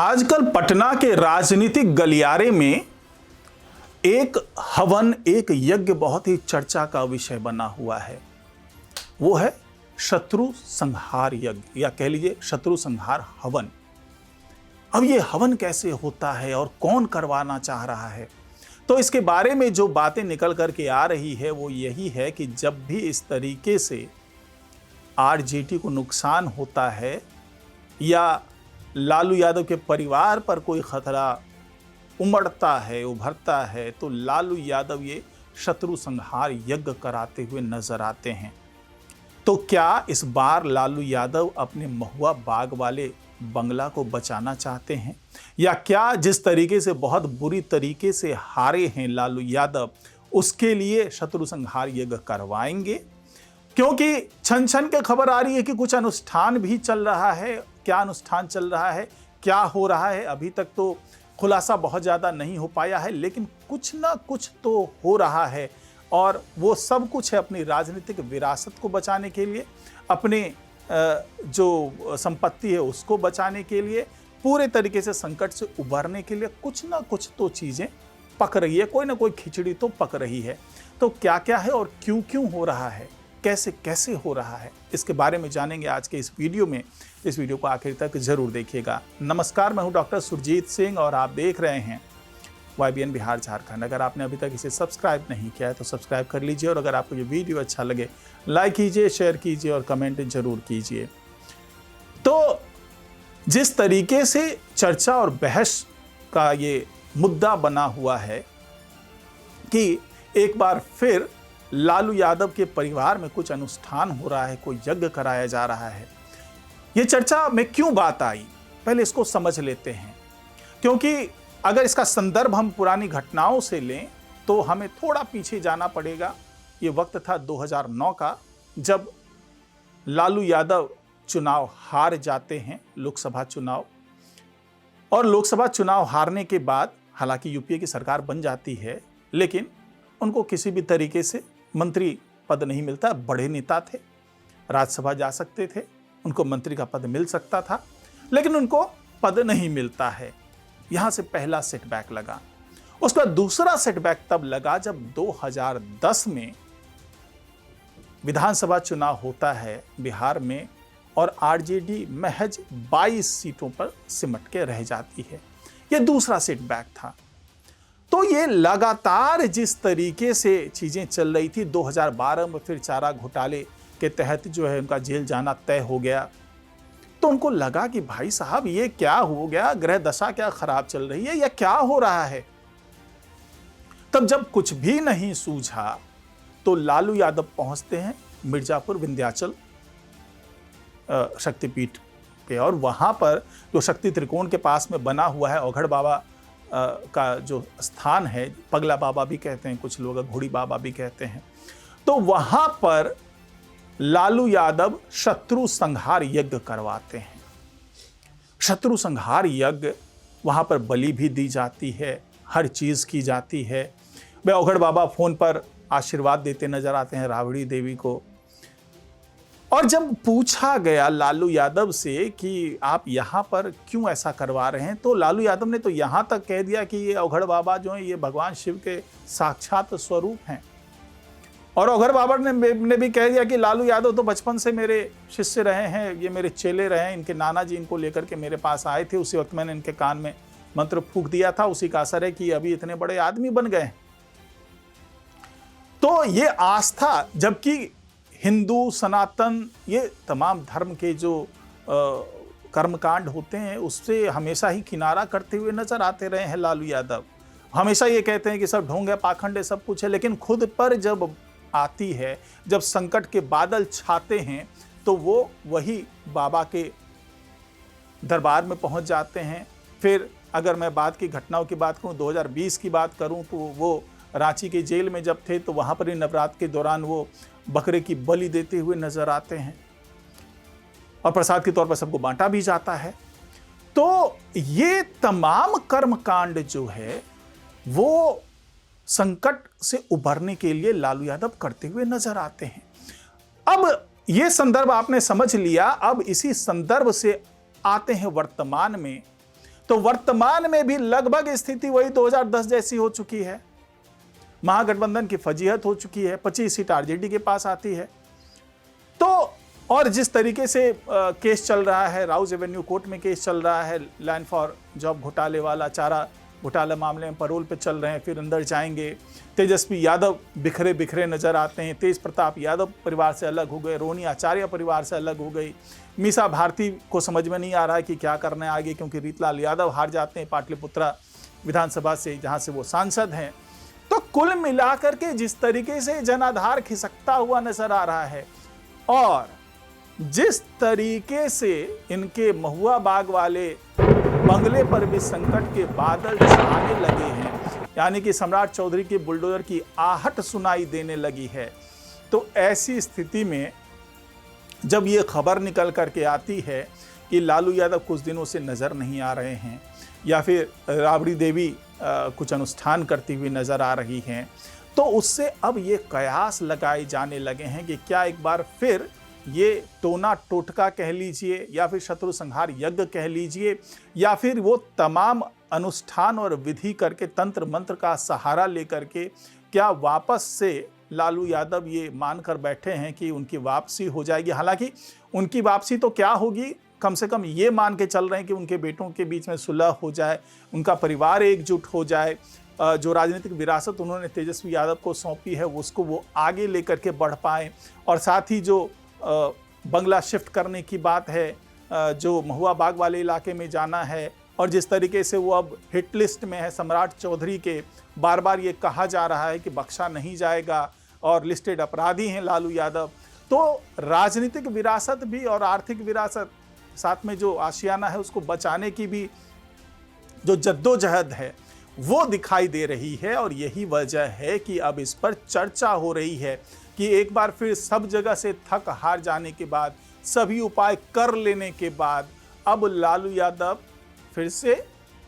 आजकल पटना के राजनीतिक गलियारे में एक हवन, एक यज्ञ बहुत ही चर्चा का विषय बना हुआ है। वो है शत्रु संहार यज्ञ, या कह लीजिए शत्रु संहार हवन। अब ये हवन कैसे होता है और कौन करवाना चाह रहा है, तो इसके बारे में जो बातें निकल करके आ रही है वो यही है कि जब भी इस तरीके से आरजेडी को नुकसान होता है या लालू यादव के परिवार पर कोई खतरा उमड़ता है, उभरता है, तो लालू यादव ये शत्रु संहार यज्ञ कराते हुए नजर आते हैं। तो क्या इस बार लालू यादव अपने महुआ बाग वाले बंगला को बचाना चाहते हैं, या क्या जिस तरीके से बहुत बुरी तरीके से हारे हैं लालू यादव, उसके लिए शत्रु संहार यज्ञ करवाएंगे? क्योंकि छन छन के खबर आ रही है कि कुछ अनुष्ठान भी चल रहा है। क्या अनुष्ठान चल रहा है, क्या हो रहा है, अभी तक तो खुलासा बहुत ज़्यादा नहीं हो पाया है, लेकिन कुछ ना कुछ तो हो रहा है। और वो सब कुछ है अपनी राजनीतिक विरासत को बचाने के लिए, अपने जो संपत्ति है उसको बचाने के लिए, पूरे तरीके से संकट से उबरने के लिए कुछ ना कुछ तो चीज़ें पक रही है, कोई ना कोई खिचड़ी तो पक रही है। तो क्या क्या है और क्यों क्यों हो रहा है, कैसे कैसे हो रहा है, इसके बारे में जानेंगे आज के इस वीडियो में। इस वीडियो को आखिर तक जरूर देखिएगा। नमस्कार, मैं हूं डॉक्टर सुरजीत सिंह और आप देख रहे हैं YBN बिहार झारखंड। अगर आपने अभी तक इसे सब्सक्राइब नहीं किया है तो सब्सक्राइब कर लीजिए, और अगर आपको ये वीडियो अच्छा लगे लाइक कीजिए, शेयर कीजिए और कमेंट जरूर कीजिए। तो जिस तरीके से चर्चा और बहस का ये मुद्दा बना हुआ है कि एक बार फिर लालू यादव के परिवार में कुछ अनुष्ठान हो रहा है, कोई यज्ञ कराया जा रहा है, ये चर्चा में क्यों बात आई, पहले इसको समझ लेते हैं। क्योंकि अगर इसका संदर्भ हम पुरानी घटनाओं से लें तो हमें थोड़ा पीछे जाना पड़ेगा। ये वक्त था 2009 का, जब लालू यादव चुनाव हार जाते हैं, लोकसभा चुनाव। और लोकसभा चुनाव हारने के बाद हालांकि यूपीए की सरकार बन जाती है, लेकिन उनको किसी भी तरीके से मंत्री पद नहीं मिलता। बड़े नेता थे, राज्यसभा जा सकते थे, उनको मंत्री का पद मिल सकता था, लेकिन उनको पद नहीं मिलता है। यहां से पहला सेटबैक लगा। उसका दूसरा सेटबैक तब लगा जब 2010 में विधानसभा चुनाव होता है बिहार में, और आरजेडी महज 22 सीटों पर सिमट के रह जाती है। यह दूसरा सेटबैक था। तो ये लगातार जिस तरीके से चीजें चल रही थी, 2012 में फिर चारा घोटाले के तहत जो है उनका जेल जाना तय हो गया। तो उनको लगा कि भाई साहब ये क्या हो गया, ग्रह दशा क्या खराब चल रही है, या क्या हो रहा है। तब जब कुछ भी नहीं सूझा तो लालू यादव पहुंचते हैं मिर्जापुर विंध्याचल शक्तिपीठ पे, और वहां पर जो शक्ति त्रिकोण के पास में बना हुआ है औघड़ बाबा का जो स्थान है, पगला बाबा भी कहते हैं कुछ लोग, घोड़ी बाबा भी कहते हैं, तो वहां पर लालू यादव शत्रु संहार यज्ञ करवाते हैं। शत्रु संहार यज्ञ, वहां पर बलि भी दी जाती है, हर चीज की जाती है। वे औघड़ बाबा फोन पर आशीर्वाद देते नजर आते हैं राबड़ी देवी को। और जब पूछा गया लालू यादव से कि आप यहाँ पर क्यों ऐसा करवा रहे हैं, तो लालू यादव ने तो यहाँ तक कह दिया कि ये औघड़ बाबा जो हैं ये भगवान शिव के साक्षात स्वरूप हैं। और औघड़ बाबा ने भी कह दिया कि लालू यादव तो बचपन से मेरे शिष्य रहे हैं, ये मेरे चेले रहे हैं, इनके नाना जी इनको लेकर के मेरे पास आए थे, उसी वक्त मैंने इनके कान में मंत्र फूंक दिया था, उसी का असर है कि अभी इतने बड़े आदमी बन गए। तो ये आस्था, जबकि हिंदू, सनातन, ये तमाम धर्म के जो कर्मकांड होते हैं उससे हमेशा ही किनारा करते हुए नजर आते रहे हैं लालू यादव। हमेशा ये कहते हैं कि सब ढोंग है, पाखंड है, सब कुछ है, लेकिन खुद पर जब आती है, जब संकट के बादल छाते हैं, तो वो वही बाबा के दरबार में पहुंच जाते हैं। फिर अगर मैं बाद की घटनाओं की बात करूं, 2020 की बात करूं, तो वो रांची के जेल में जब थे तो वहां पर ही नवरात्र के दौरान वो बकरे की बलि देते हुए नजर आते हैं, और प्रसाद के तौर पर सबको बांटा भी जाता है। तो ये तमाम कर्मकांड जो है वो संकट से उभरने के लिए लालू यादव करते हुए नजर आते हैं। अब ये संदर्भ आपने समझ लिया। अब इसी संदर्भ से आते हैं वर्तमान में, तो वर्तमान में भी लगभग स्थिति वही 2010 जैसी हो चुकी है। महागठबंधन की फजीहत हो चुकी है, 25 सीट आरजेडी के पास आती है। तो और जिस तरीके से केस चल रहा है, राउज एवेन्यू कोर्ट में केस चल रहा है, लैंड फॉर जॉब घोटाले वाला, चारा घोटाला मामले में पैरोल पे चल रहे हैं, फिर अंदर जाएंगे। तेजस्वी यादव बिखरे बिखरे नजर आते हैं, तेज प्रताप यादव परिवार से अलग हो गए, रोहिणी आचार्य परिवार से अलग हो गई, मीसा भारती को समझ में नहीं आ रहा है कि क्या करना है आगे, क्योंकि रीतलाल यादव हार जाते हैं पाटलिपुत्रा विधानसभा से, जहां से वो सांसद हैं। तो कुल मिलाकर के जिस तरीके से जनाधार खिसकता हुआ नजर आ रहा है और जिस तरीके से इनके महुआ बाग वाले बंगले पर भी संकट के बादल छाने लगे हैं, यानी कि सम्राट चौधरी के बुलडोजर की आहट सुनाई देने लगी है, तो ऐसी स्थिति में जब ये खबर निकल करके आती है कि लालू यादव कुछ दिनों से नजर नहीं आ रहे हैं या फिर राबड़ी देवी कुछ अनुष्ठान करती हुई नजर आ रही हैं, तो उससे अब ये कयास लगाए जाने लगे हैं कि क्या एक बार फिर ये टोना टोटका कह लीजिए या फिर शत्रु संहार यज्ञ कह लीजिए या फिर वो तमाम अनुष्ठान और विधि करके तंत्र मंत्र का सहारा लेकर के क्या वापस से लालू यादव ये मानकर बैठे हैं कि उनकी वापसी हो जाएगी। हालांकि उनकी वापसी तो क्या होगी, कम से कम ये मान के चल रहे हैं कि उनके बेटों के बीच में सुलह हो जाए, उनका परिवार एकजुट हो जाए, जो राजनीतिक विरासत उन्होंने तेजस्वी यादव को सौंपी है उसको वो आगे लेकर के बढ़ पाएँ, और साथ ही जो बंगला शिफ्ट करने की बात है, जो महुआ बाग वाले इलाके में जाना है, और जिस तरीके से वो अब हिट लिस्ट में है सम्राट चौधरी के, बार बार ये कहा जा रहा है कि बख्शा नहीं जाएगा और लिस्टेड अपराधी हैं लालू यादव, तो राजनीतिक विरासत भी और आर्थिक विरासत साथ में जो आशियाना है उसको बचाने की भी जो जद्दोजहद है वो दिखाई दे रही है। और यही वजह है कि अब इस पर चर्चा हो रही है कि एक बार फिर सब जगह से थक हार जाने के बाद, सभी उपाय कर लेने के बाद अब लालू यादव फिर से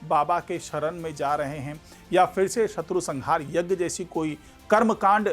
बाबा के शरण में जा रहे हैं या फिर से शत्रु संहार यज्ञ जैसी कोई कर्मकांड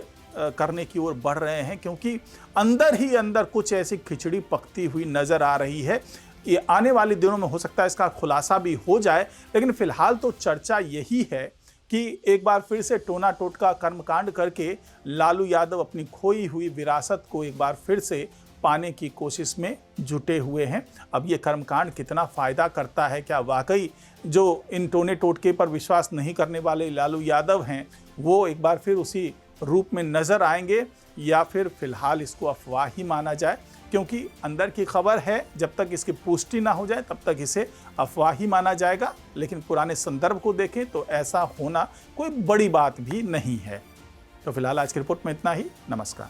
करने की ओर बढ़ रहे हैं, क्योंकि अंदर ही अंदर कुछ ऐसी खिचड़ी पकती हुई नजर आ रही है। ये आने वाले दिनों में हो सकता है इसका खुलासा भी हो जाए, लेकिन फिलहाल तो चर्चा यही है कि एक बार फिर से टोना टोटका कर्मकांड करके लालू यादव अपनी खोई हुई विरासत को एक बार फिर से पाने की कोशिश में जुटे हुए हैं। अब ये कर्मकांड कितना फ़ायदा करता है, क्या वाकई जो इन टोने टोटके पर विश्वास नहीं करने वाले लालू यादव हैं वो एक बार फिर उसी रूप में नज़र आएंगे, या फिर फिलहाल इसको अफवाह ही माना जाए, क्योंकि अंदर की खबर है, जब तक इसकी पुष्टि ना हो जाए तब तक इसे अफवाह ही माना जाएगा। लेकिन पुराने संदर्भ को देखें तो ऐसा होना कोई बड़ी बात भी नहीं है। तो फिलहाल आज की रिपोर्ट में इतना ही। नमस्कार।